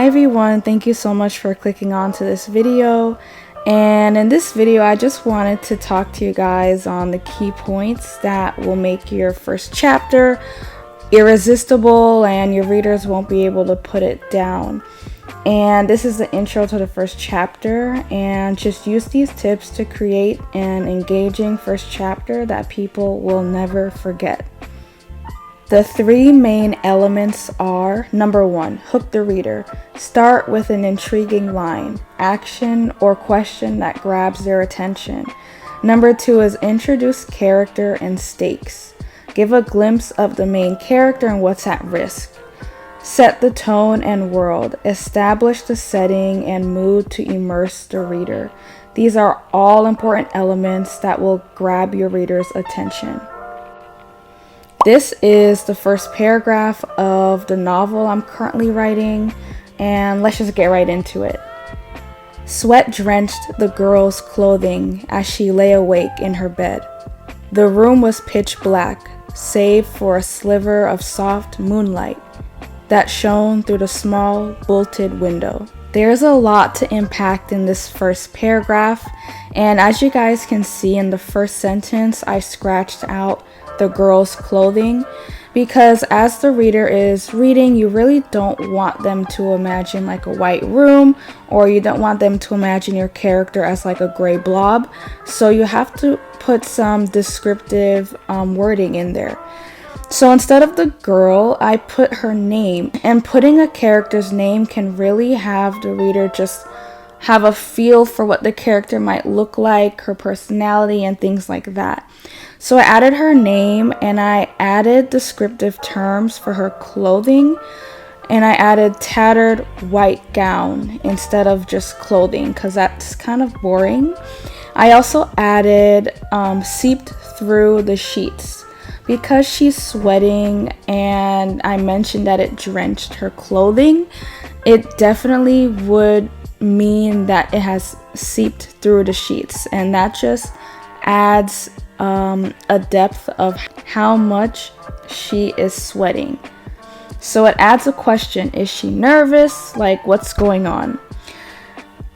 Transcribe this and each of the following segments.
everyone, thank you so much for clicking on to this video. And in this video I just wanted to talk to you guys on the key points that will make your first chapter irresistible and your readers won't be able to put it down. And this is the intro to the first chapter, and just use these tips to create an engaging first chapter that people will never forget. The three main elements are: number one, hook the reader. Start with an intriguing line, action, or question that grabs their attention. Number two is introduce character and stakes. Give a glimpse of the main character and what's at risk. Set the tone and world. Establish the setting and mood to immerse the reader. These are all important elements that will grab your reader's attention. This is the first paragraph of the novel I'm currently writing, and let's just get right into it. Sweat drenched the girl's clothing as she lay awake in her bed. The room was pitch black, save for a sliver of soft moonlight that shone through the small bolted window. There's a lot to unpack in this first paragraph, and as you guys can see in the first sentence, I scratched out the girl's clothing because as the reader is reading, you really don't want them to imagine like a white room, or you don't want them to imagine your character as like a gray blob. So you have to put some descriptive wording in there. So instead of the girl, I put her name, and putting a character's name can really have the reader just have a feel for what the character might look like, her personality, and things like that. So I added her name, and I added descriptive terms for her clothing, and I added tattered white gown instead of just clothing because that's kind of boring. I also added seeped through the sheets. Because she's sweating and I mentioned that it drenched her clothing, it definitely would mean that it has seeped through the sheets, and that just adds a depth of how much she is sweating. So it adds a question: is she nervous? Like, what's going on?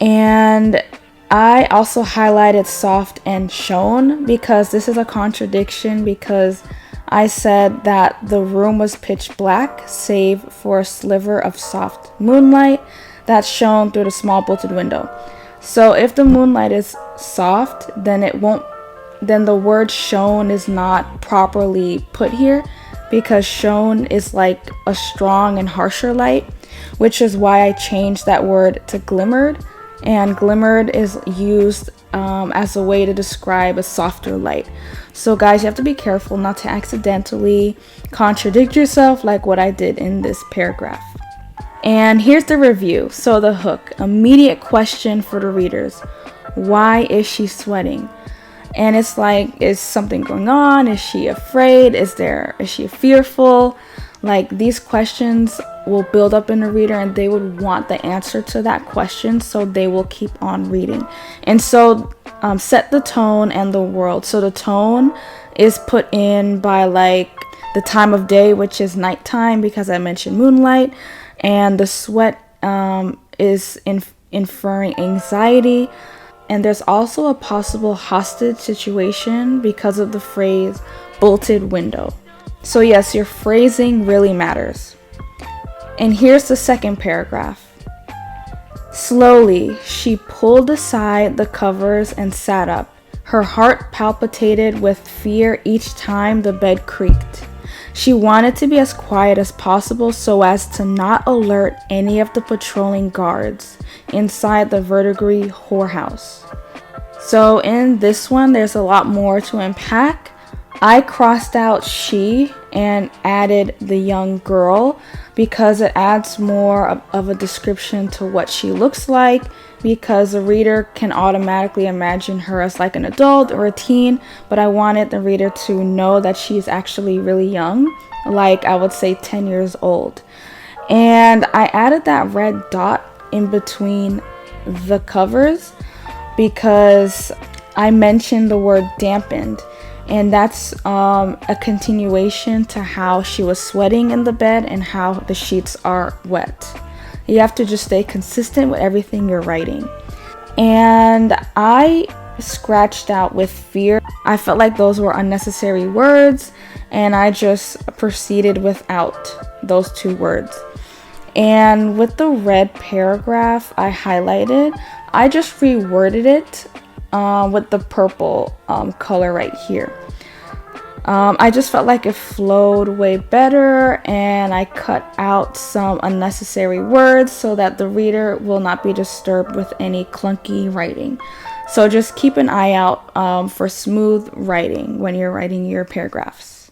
And I also highlighted soft and shone because this is a contradiction, because I said that the room was pitch black save for a sliver of soft moonlight that shone through the small bolted window. So if the moonlight is soft, then the word shone is not properly put here, because shone is like a strong and harsher light, which is why I changed that word to glimmered. And glimmered is used as a way to describe a softer light. So guys, you have to be careful not to accidentally contradict yourself like what I did in this paragraph. And here's the review. So the hook, immediate question for the readers: why is she sweating? And it's like, is something going on? Is she afraid? Is she fearful? Like, these questions will build up in the reader, and they would want the answer to that question, so they will keep on reading. And so set the tone and the world. So the tone is put in by like the time of day, which is nighttime, because I mentioned moonlight, and the sweat is inferring anxiety. And there's also a possible hostage situation because of the phrase bolted window. So yes, your phrasing really matters. And here's the second paragraph. Slowly, she pulled aside the covers and sat up. Her heart palpitated with fear each time the bed creaked. She wanted to be as quiet as possible so as to not alert any of the patrolling guards inside the verdigris whorehouse. So in this one, there's a lot more to unpack. I crossed out she and added the young girl because it adds more of a description to what she looks like, because the reader can automatically imagine her as like an adult or a teen, but I wanted the reader to know that she's actually really young, like I would say 10 years old. And I added that red dot in between the covers because I mentioned the word dampened, and that's a continuation to how she was sweating in the bed and how the sheets are wet. You have to just stay consistent with everything you're writing. And I scratched out with fear. I felt like those were unnecessary words, and I just proceeded without those 2 words. And with the red paragraph I highlighted, I just reworded it with the purple color right here. I just felt like it flowed way better, and I cut out some unnecessary words so that the reader will not be disturbed with any clunky writing. So just keep an eye out for smooth writing when you're writing your paragraphs.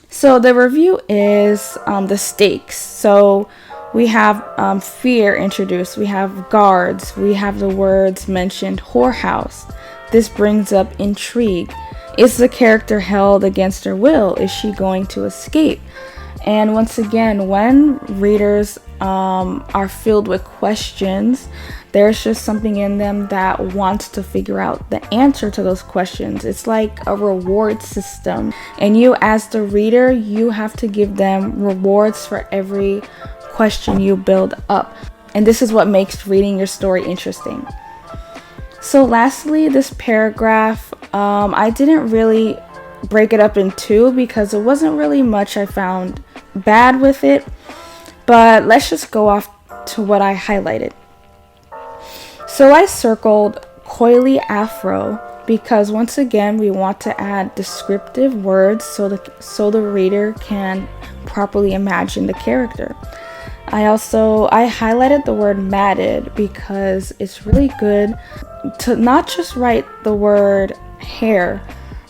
So the review is the stakes. So we have fear introduced, we have guards, we have the words mentioned whorehouse. This brings up intrigue. Is the character held against her will? Is she going to escape? And once again, when readers are filled with questions, there's just something in them that wants to figure out the answer to those questions. It's like a reward system. And you, as the reader, you have to give them rewards for every question you build up. And this is what makes reading your story interesting. So lastly, this paragraph, I didn't really break it up in 2 because it wasn't really much I found bad with it. But let's just go off to what I highlighted. So I circled coily afro because once again we want to add descriptive words so the reader can properly imagine the character. I highlighted the word matted because it's really good to not just write the word hair,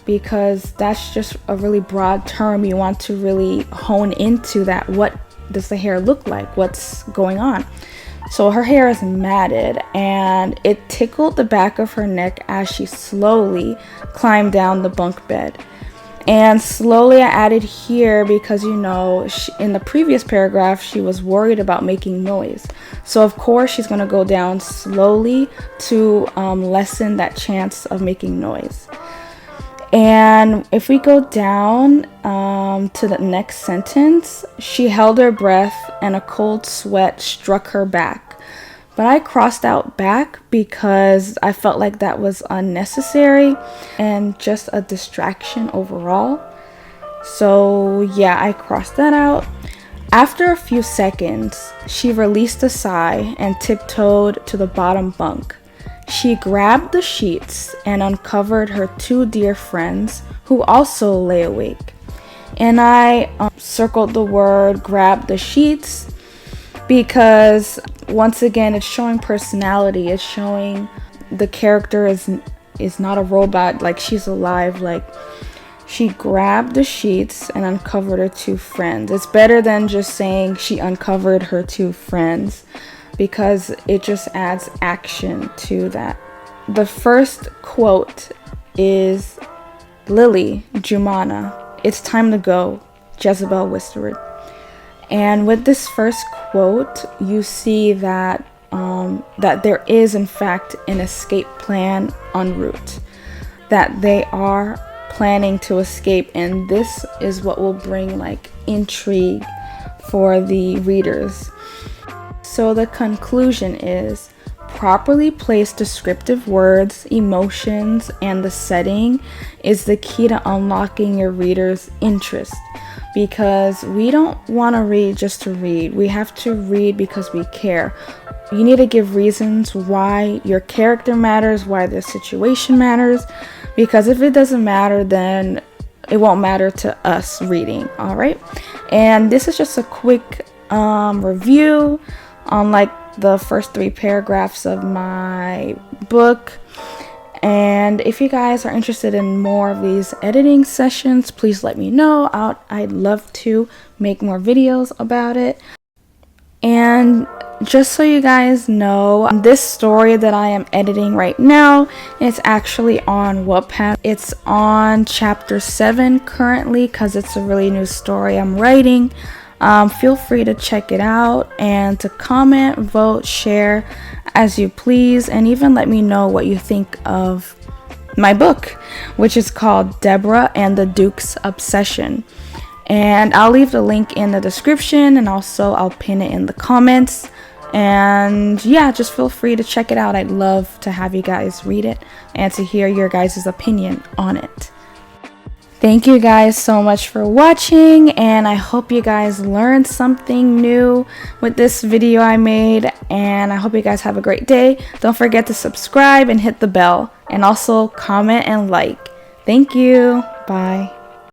because that's just a really broad term. You want to really hone into that. What does the hair look like? What's going on? So her hair is matted, and it tickled the back of her neck as she slowly climbed down the bunk bed. And slowly I added here because, in the previous paragraph, she was worried about making noise. So of course she's going to go down slowly to lessen that chance of making noise. And if we go down to the next sentence, she held her breath and a cold sweat struck her back. But I crossed out back because I felt like that was unnecessary and just a distraction overall. So yeah, I crossed that out. After a few seconds, she released a sigh and tiptoed to the bottom bunk. She grabbed the sheets and uncovered her 2 dear friends who also lay awake. And I circled the word grab the sheets because once again it's showing personality. It's showing the character is not a robot, like she's alive. Like she grabbed the sheets and uncovered her 2 friends. It's better than just saying she uncovered her 2 friends because it just adds action to that. The first quote is Lily, Jumana, it's time to go, Jezebel whispered. And with this first quote, you see that there is in fact an escape plan en route, that they are planning to escape, and this is what will bring like intrigue for the readers. So the conclusion is properly placed descriptive words, emotions, and the setting is the key to unlocking your reader's interest, because we don't want to read just to read. We have to read because we care. You need to give reasons why your character matters, why the situation matters, because if it doesn't matter, then it won't matter to us reading. All right, and this is just a quick review on like the first 3 paragraphs of my book. And if you guys are interested in more of these editing sessions, please let me know. I'd love to make more videos about it. And just so you guys know, this story that I am editing right now is actually on WATTPAD. It's on chapter 7 currently because it's a really new story I'm writing. Feel free to check it out and to comment, vote, share as you please, and even let me know what you think of my book, which is called Deborah and the Duke's Obsession. And I'll leave the link in the description, and also I'll pin it in the comments. And yeah, just feel free to check it out. I'd love to have you guys read it and to hear your guys' opinion on it. Thank you guys so much for watching, and I hope you guys learned something new with this video I made, and I hope you guys have a great day. Don't forget to subscribe and hit the bell, and also comment and like. Thank you. Bye.